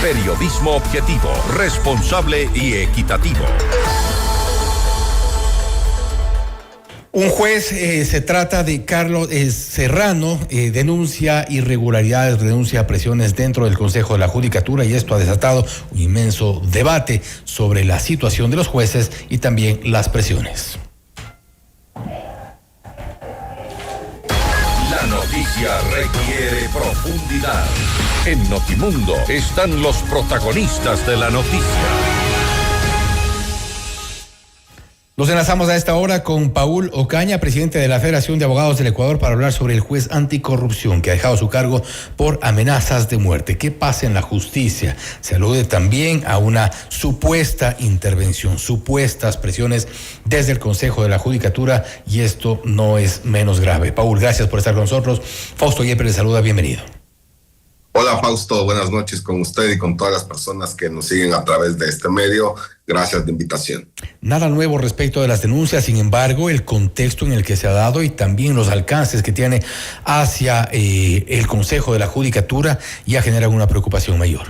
Periodismo objetivo, responsable y equitativo. Un juez, se trata de Carlos Serrano, denuncia irregularidades, denuncia presiones dentro del Consejo de la Judicatura, y esto ha desatado un inmenso debate sobre la situación de los jueces y también las presiones. La noticia requiere profundidad. En Notimundo están los protagonistas de la noticia. Nos enlazamos a esta hora con Paul Ocaña, presidente de la Federación de Abogados del Ecuador, para hablar sobre el juez anticorrupción que ha dejado su cargo por amenazas de muerte. ¿Qué pasa en la justicia? Se alude también a una supuesta intervención, supuestas presiones desde el Consejo de la Judicatura, y esto no es menos grave. Paul, gracias por estar con nosotros. Fausto Yepes le saluda, bienvenido. Hola Fausto, buenas noches con usted y con todas las personas que nos siguen a través de este medio. Gracias de invitación. Nada nuevo respecto de las denuncias, sin embargo, el contexto en el que se ha dado y también los alcances que tiene hacia el Consejo de la Judicatura ya generan una preocupación mayor.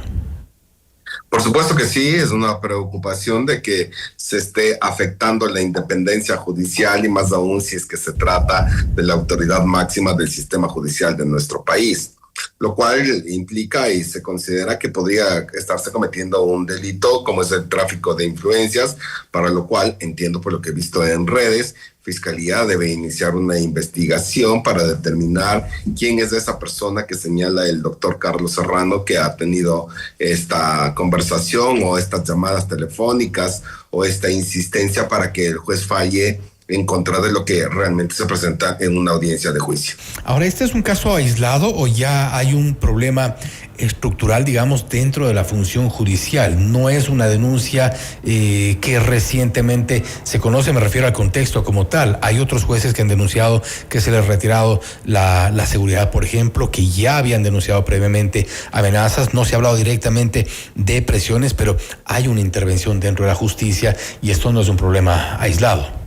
Por supuesto que sí, es una preocupación de que se esté afectando la independencia judicial, y más aún si es que se trata de la autoridad máxima del sistema judicial de nuestro país, lo cual implica y se considera que podría estarse cometiendo un delito como es el tráfico de influencias, para lo cual entiendo por lo que he visto en redes, Fiscalía debe iniciar una investigación para determinar quién es esa persona que señala el doctor Carlos Serrano, que ha tenido esta conversación o estas llamadas telefónicas o esta insistencia para que el juez falle en contra de lo que realmente se presenta en una audiencia de juicio. Ahora, ¿este es un caso aislado o ya hay un problema estructural, digamos, dentro de la función judicial? No es una denuncia que recientemente se conoce, me refiero al contexto como tal. Hay otros jueces que han denunciado que se les ha retirado la seguridad, por ejemplo, que ya habían denunciado previamente amenazas. No se ha hablado directamente de presiones, pero hay una intervención dentro de la justicia y esto no es un problema aislado.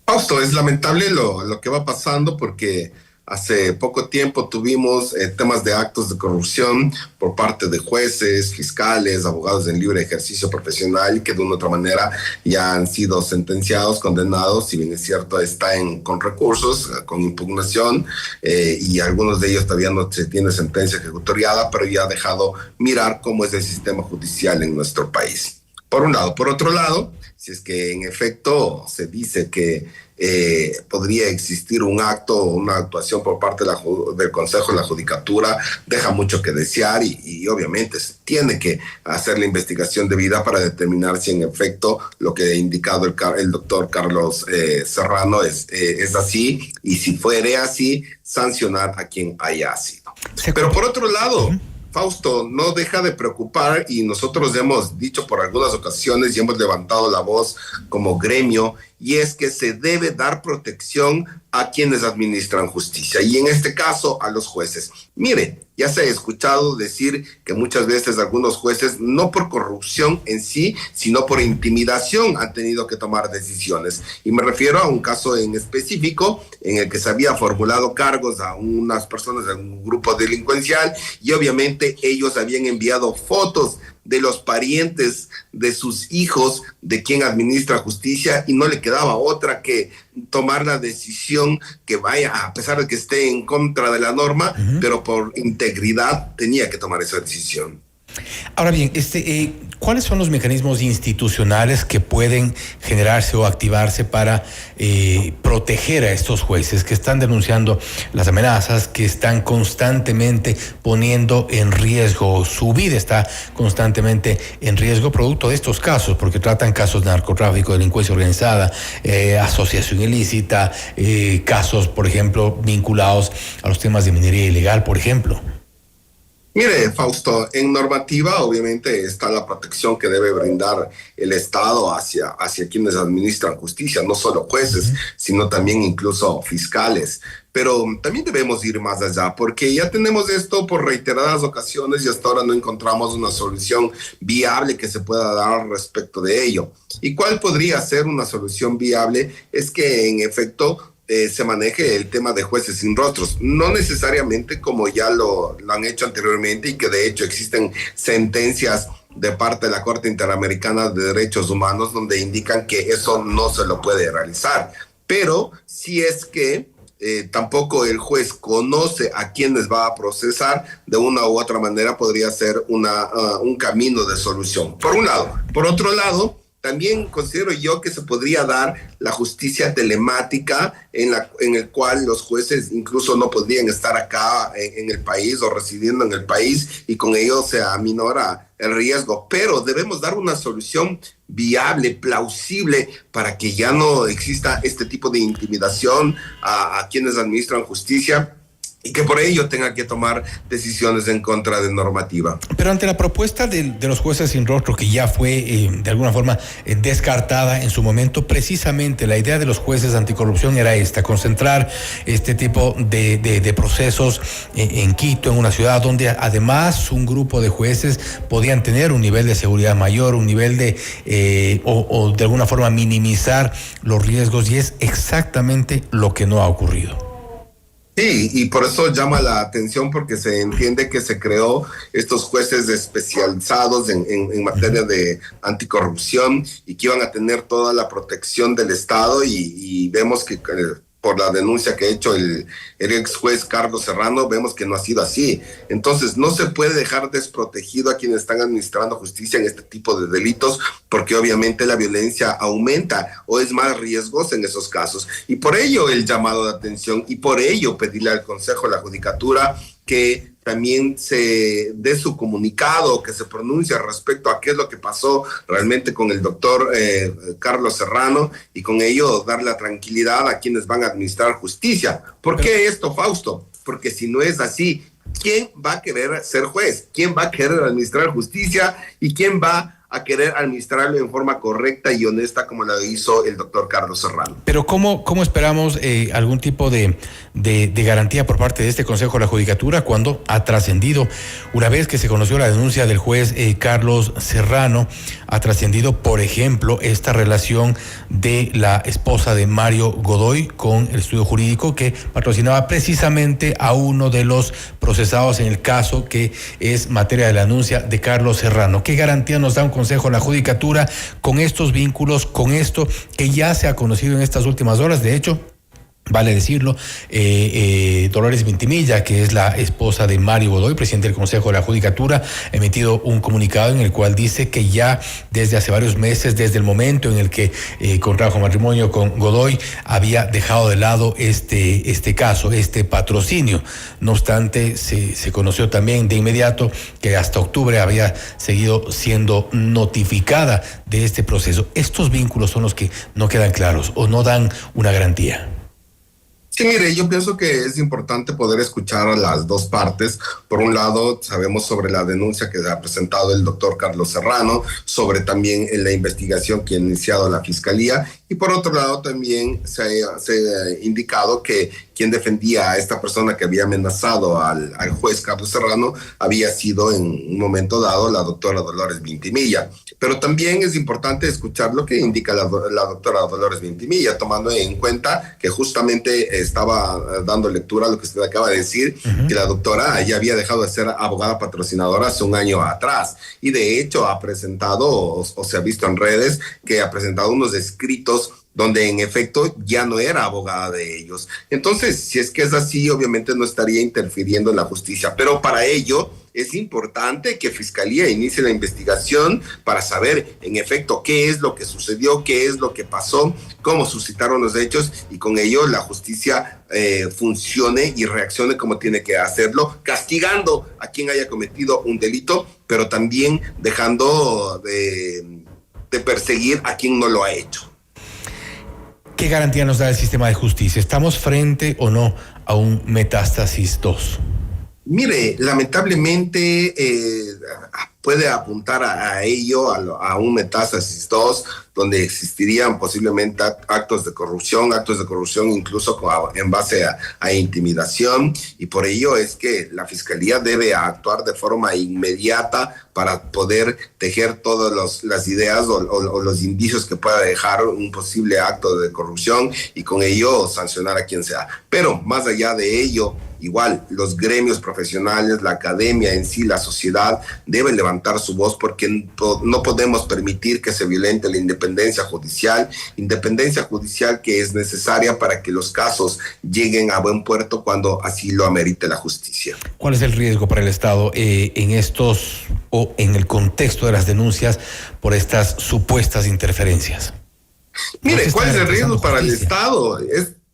Fausto, es lamentable lo que va pasando, porque hace poco tiempo tuvimos temas de actos de corrupción por parte de jueces, fiscales, abogados en libre ejercicio profesional, que de una u otra manera ya han sido sentenciados, condenados, si bien es cierto está con recursos, con impugnación, y algunos de ellos todavía no se tiene sentencia ejecutoriada, pero ya ha dejado mirar cómo es el sistema judicial en nuestro país. Por un lado. Por otro lado, si es que en efecto se dice que podría existir un acto o una actuación por parte del Consejo de la Judicatura, deja mucho que desear, y obviamente se tiene que hacer la investigación debida para determinar si en efecto lo que ha indicado el doctor Carlos Serrano es así, y si fuere así, sancionar a quien haya sido. Pero por otro lado, Fausto, no deja de preocupar, y nosotros hemos dicho por algunas ocasiones y hemos levantado la voz como gremio, y es que se debe dar protección a quienes administran justicia, y en este caso a los jueces. Mire, ya se ha escuchado decir que muchas veces algunos jueces, no por corrupción en sí, sino por intimidación, han tenido que tomar decisiones. Y me refiero a un caso en específico en el que se había formulado cargos a unas personas de un grupo delincuencial, y obviamente ellos habían enviado fotos de los parientes de sus hijos, de quien administra justicia, y no le quedaba otra que tomar la decisión que vaya, a pesar de que esté en contra de la norma, pero por integridad tenía que tomar esa decisión. Ahora bien, ¿cuáles son los mecanismos institucionales que pueden generarse o activarse para proteger a estos jueces que están denunciando las amenazas, que están constantemente poniendo en riesgo, su vida está constantemente en riesgo producto de estos casos, porque tratan casos de narcotráfico, delincuencia organizada, asociación ilícita, casos, por ejemplo, vinculados a los temas de minería ilegal, por ejemplo? Mire, Fausto, en normativa obviamente está la protección que debe brindar el Estado hacia quienes administran justicia, no solo jueces, sino también incluso fiscales. Pero también debemos ir más allá, porque ya tenemos esto por reiteradas ocasiones y hasta ahora no encontramos una solución viable que se pueda dar respecto de ello. ¿Y cuál podría ser una solución viable? Es que en efecto se maneje el tema de jueces sin rostros, no necesariamente como ya lo han hecho anteriormente y que de hecho existen sentencias de parte de la Corte Interamericana de Derechos Humanos donde indican que eso no se lo puede realizar, pero si es que tampoco el juez conoce a quienes va a procesar, de una u otra manera podría ser un camino de solución, por un lado. Por otro lado, también considero yo que se podría dar la justicia telemática en el cual los jueces incluso no podrían estar acá en el país o residiendo en el país y con ello se aminora el riesgo. Pero debemos dar una solución viable, plausible, para que ya no exista este tipo de intimidación a quienes administran justicia y que por ello tenga que tomar decisiones en contra de normativa. Pero ante la propuesta de los jueces sin rostro, que ya fue de alguna forma descartada en su momento, precisamente la idea de los jueces anticorrupción era esta: concentrar este tipo de procesos en Quito, en una ciudad donde además un grupo de jueces podían tener un nivel de seguridad mayor, un nivel o de alguna forma minimizar los riesgos, y es exactamente lo que no ha ocurrido. Sí, y por eso llama la atención, porque se entiende que se creó estos jueces especializados en materia de anticorrupción y que iban a tener toda la protección del Estado y vemos que por la denuncia que ha hecho el ex juez Carlos Serrano, vemos que no ha sido así. Entonces, no se puede dejar desprotegido a quienes están administrando justicia en este tipo de delitos, porque obviamente la violencia aumenta o es más riesgosa en esos casos. Y por ello el llamado de atención y por ello pedirle al Consejo de la Judicatura que también se dé su comunicado, que se pronuncie respecto a qué es lo que pasó realmente con el doctor Carlos Serrano, y con ello dar la tranquilidad a quienes van a administrar justicia. ¿Por qué esto, Fausto? Porque si no es así, ¿quién va a querer ser juez? ¿Quién va a querer administrar justicia? ¿Y quién va a querer administrarlo en forma correcta y honesta como lo hizo el doctor Carlos Serrano? Pero ¿cómo esperamos algún tipo de garantía por parte de este Consejo de la Judicatura cuando ha trascendido, una vez que se conoció la denuncia del juez Carlos Serrano, ha trascendido, por ejemplo, esta relación de la esposa de Mario Godoy con el estudio jurídico que patrocinaba precisamente a uno de los procesados en el caso que es materia de la denuncia de Carlos Serrano? ¿Qué garantía nos da un Consejo de la Judicatura con estos vínculos, con esto que ya se ha conocido en estas últimas horas? De hecho, vale decirlo, Dolores Vintimilla, que es la esposa de Mario Godoy, presidente del Consejo de la Judicatura, ha emitido un comunicado en el cual dice que ya desde hace varios meses, desde el momento en el que contrajo matrimonio con Godoy, había dejado de lado este caso, este patrocinio. No obstante, se conoció también de inmediato que hasta octubre había seguido siendo notificada de este proceso. Estos vínculos son los que no quedan claros o no dan una garantía. Sí, mire, yo pienso que es importante poder escuchar a las dos partes. Por un lado, sabemos sobre la denuncia que ha presentado el doctor Carlos Serrano, sobre también la investigación que ha iniciado la Fiscalía, y por otro lado también se ha indicado que quien defendía a esta persona que había amenazado al juez Carlos Serrano había sido en un momento dado la doctora Dolores Vintimilla. Pero también es importante escuchar lo que indica la doctora Dolores Vintimilla, tomando en cuenta que justamente estaba dando lectura a lo que usted acaba de decir, que la doctora ya había dejado de ser abogada patrocinadora hace un año atrás, y de hecho ha presentado, o se ha visto en redes, que ha presentado unos escritos donde en efecto ya no era abogada de ellos. Entonces, si es que es así, obviamente no estaría interfiriendo en la justicia, pero para ello es importante que Fiscalía inicie la investigación para saber en efecto qué es lo que sucedió, qué es lo que pasó, cómo suscitaron los hechos, y con ello la justicia funcione y reaccione como tiene que hacerlo, castigando a quien haya cometido un delito, pero también dejando de perseguir a quien no lo ha hecho. ¿Qué garantía nos da el sistema de justicia? ¿Estamos frente o no a un Metástasis 2? Mire, lamentablemente puede apuntar a ello, a un metástasis 2, donde existirían posiblemente actos de corrupción incluso en base a intimidación, y por ello es que la Fiscalía debe actuar de forma inmediata para poder tejer todas las ideas o los indicios que pueda dejar un posible acto de corrupción y con ello sancionar a quien sea. Pero más allá de ello, igual los gremios profesionales, la academia en sí, la sociedad deben levantar su voz, porque no podemos permitir que se violente la independencia judicial que es necesaria para que los casos lleguen a buen puerto cuando así lo amerite la justicia. ¿Cuál es el riesgo para el Estado en estos o en el contexto de las denuncias por estas supuestas interferencias? Mire, ¿cuál es el riesgo para el Estado?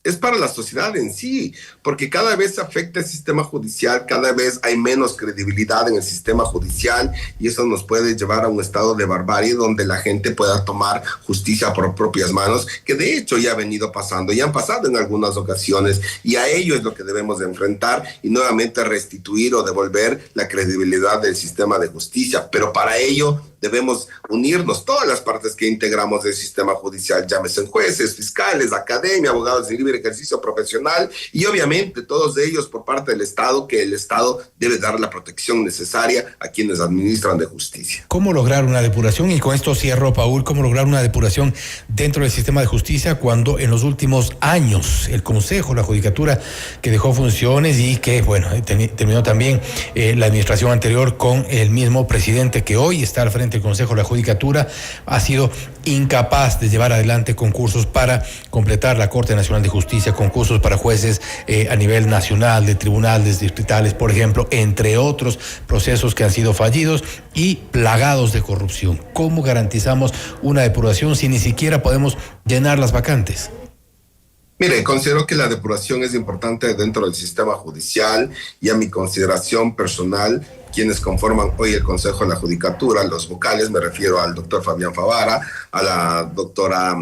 Es para la sociedad en sí, porque cada vez se afecta el sistema judicial, cada vez hay menos credibilidad en el sistema judicial, y eso nos puede llevar a un estado de barbarie donde la gente pueda tomar justicia por propias manos, que de hecho ya ha venido pasando, ya han pasado en algunas ocasiones, y a ello es lo que debemos de enfrentar y nuevamente restituir o devolver la credibilidad del sistema de justicia. Pero para ello debemos unirnos todas las partes que integramos del sistema judicial, llámese jueces, fiscales, academia, abogados de libre ejercicio profesional, y obviamente todos ellos por parte del Estado, que el Estado debe dar la protección necesaria a quienes administran de justicia. ¿Cómo lograr una depuración? Y con esto cierro, Paul, ¿cómo lograr una depuración dentro del sistema de justicia cuando en los últimos años el Consejo, la Judicatura, que dejó funciones y que, bueno, terminó también la administración anterior con el mismo presidente que hoy está al frente del Consejo de la Judicatura, ha sido incapaz de llevar adelante concursos para completar la Corte Nacional de Justicia, concursos para jueces a nivel nacional, de tribunales distritales, por ejemplo, entre otros procesos que han sido fallidos y plagados de corrupción? ¿Cómo garantizamos una depuración si ni siquiera podemos llenar las vacantes? Mire, considero que la depuración es importante dentro del sistema judicial, y a mi consideración personal, quienes conforman hoy el Consejo de la Judicatura, los vocales, me refiero al doctor Fabián Favara, a la doctora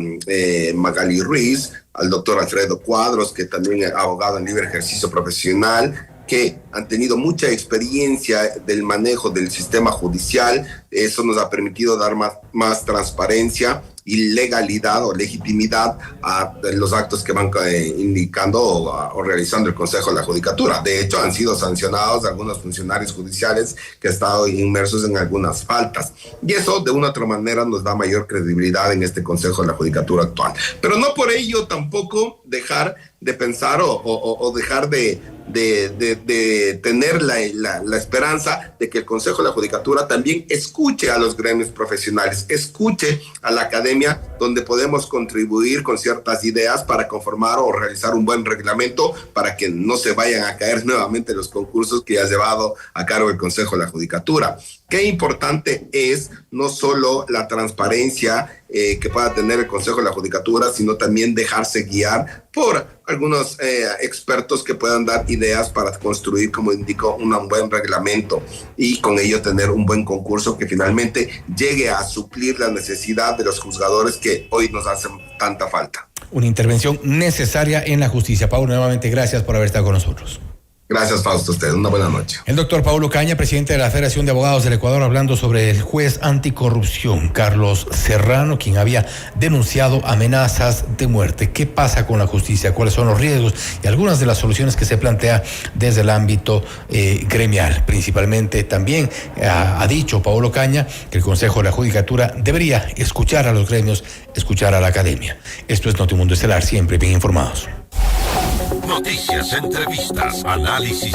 Magali Ruiz, al doctor Alfredo Cuadros, que también es abogado en libre ejercicio profesional, que han tenido mucha experiencia del manejo del sistema judicial. Eso nos ha permitido dar más transparencia y legalidad o legitimidad a los actos que van indicando o realizando el Consejo de la Judicatura. De hecho, han sido sancionados algunos funcionarios judiciales que han estado inmersos en algunas faltas. Y eso, de una u otra manera, nos da mayor credibilidad en este Consejo de la Judicatura actual. Pero no por ello tampoco dejar de pensar o dejar de tener la esperanza de que el Consejo de la Judicatura también escuche a los gremios profesionales, escuche a la academia, donde podemos contribuir con ciertas ideas para conformar o realizar un buen reglamento para que no se vayan a caer nuevamente los concursos que ha llevado a cargo el Consejo de la Judicatura. Qué importante es no solo la transparencia que pueda tener el Consejo de la Judicatura, sino también dejarse guiar por algunos expertos que puedan dar ideas para construir, como indicó, un buen reglamento y con ello tener un buen concurso que finalmente llegue a suplir la necesidad de los juzgadores que hoy nos hacen tanta falta. Una intervención necesaria en la justicia. Paul, nuevamente gracias por haber estado con nosotros. Gracias, Fausto, a usted. Una buena noche. El doctor Paulo Caña, presidente de la Federación de Abogados del Ecuador, hablando sobre el juez anticorrupción, Carlos Serrano, quien había denunciado amenazas de muerte. ¿Qué pasa con la justicia? ¿Cuáles son los riesgos? Y algunas de las soluciones que se plantea desde el ámbito gremial. Principalmente también ha dicho Paulo Caña que el Consejo de la Judicatura debería escuchar a los gremios, escuchar a la academia. Esto es Notimundo Estelar, siempre bien informados. Noticias, entrevistas, análisis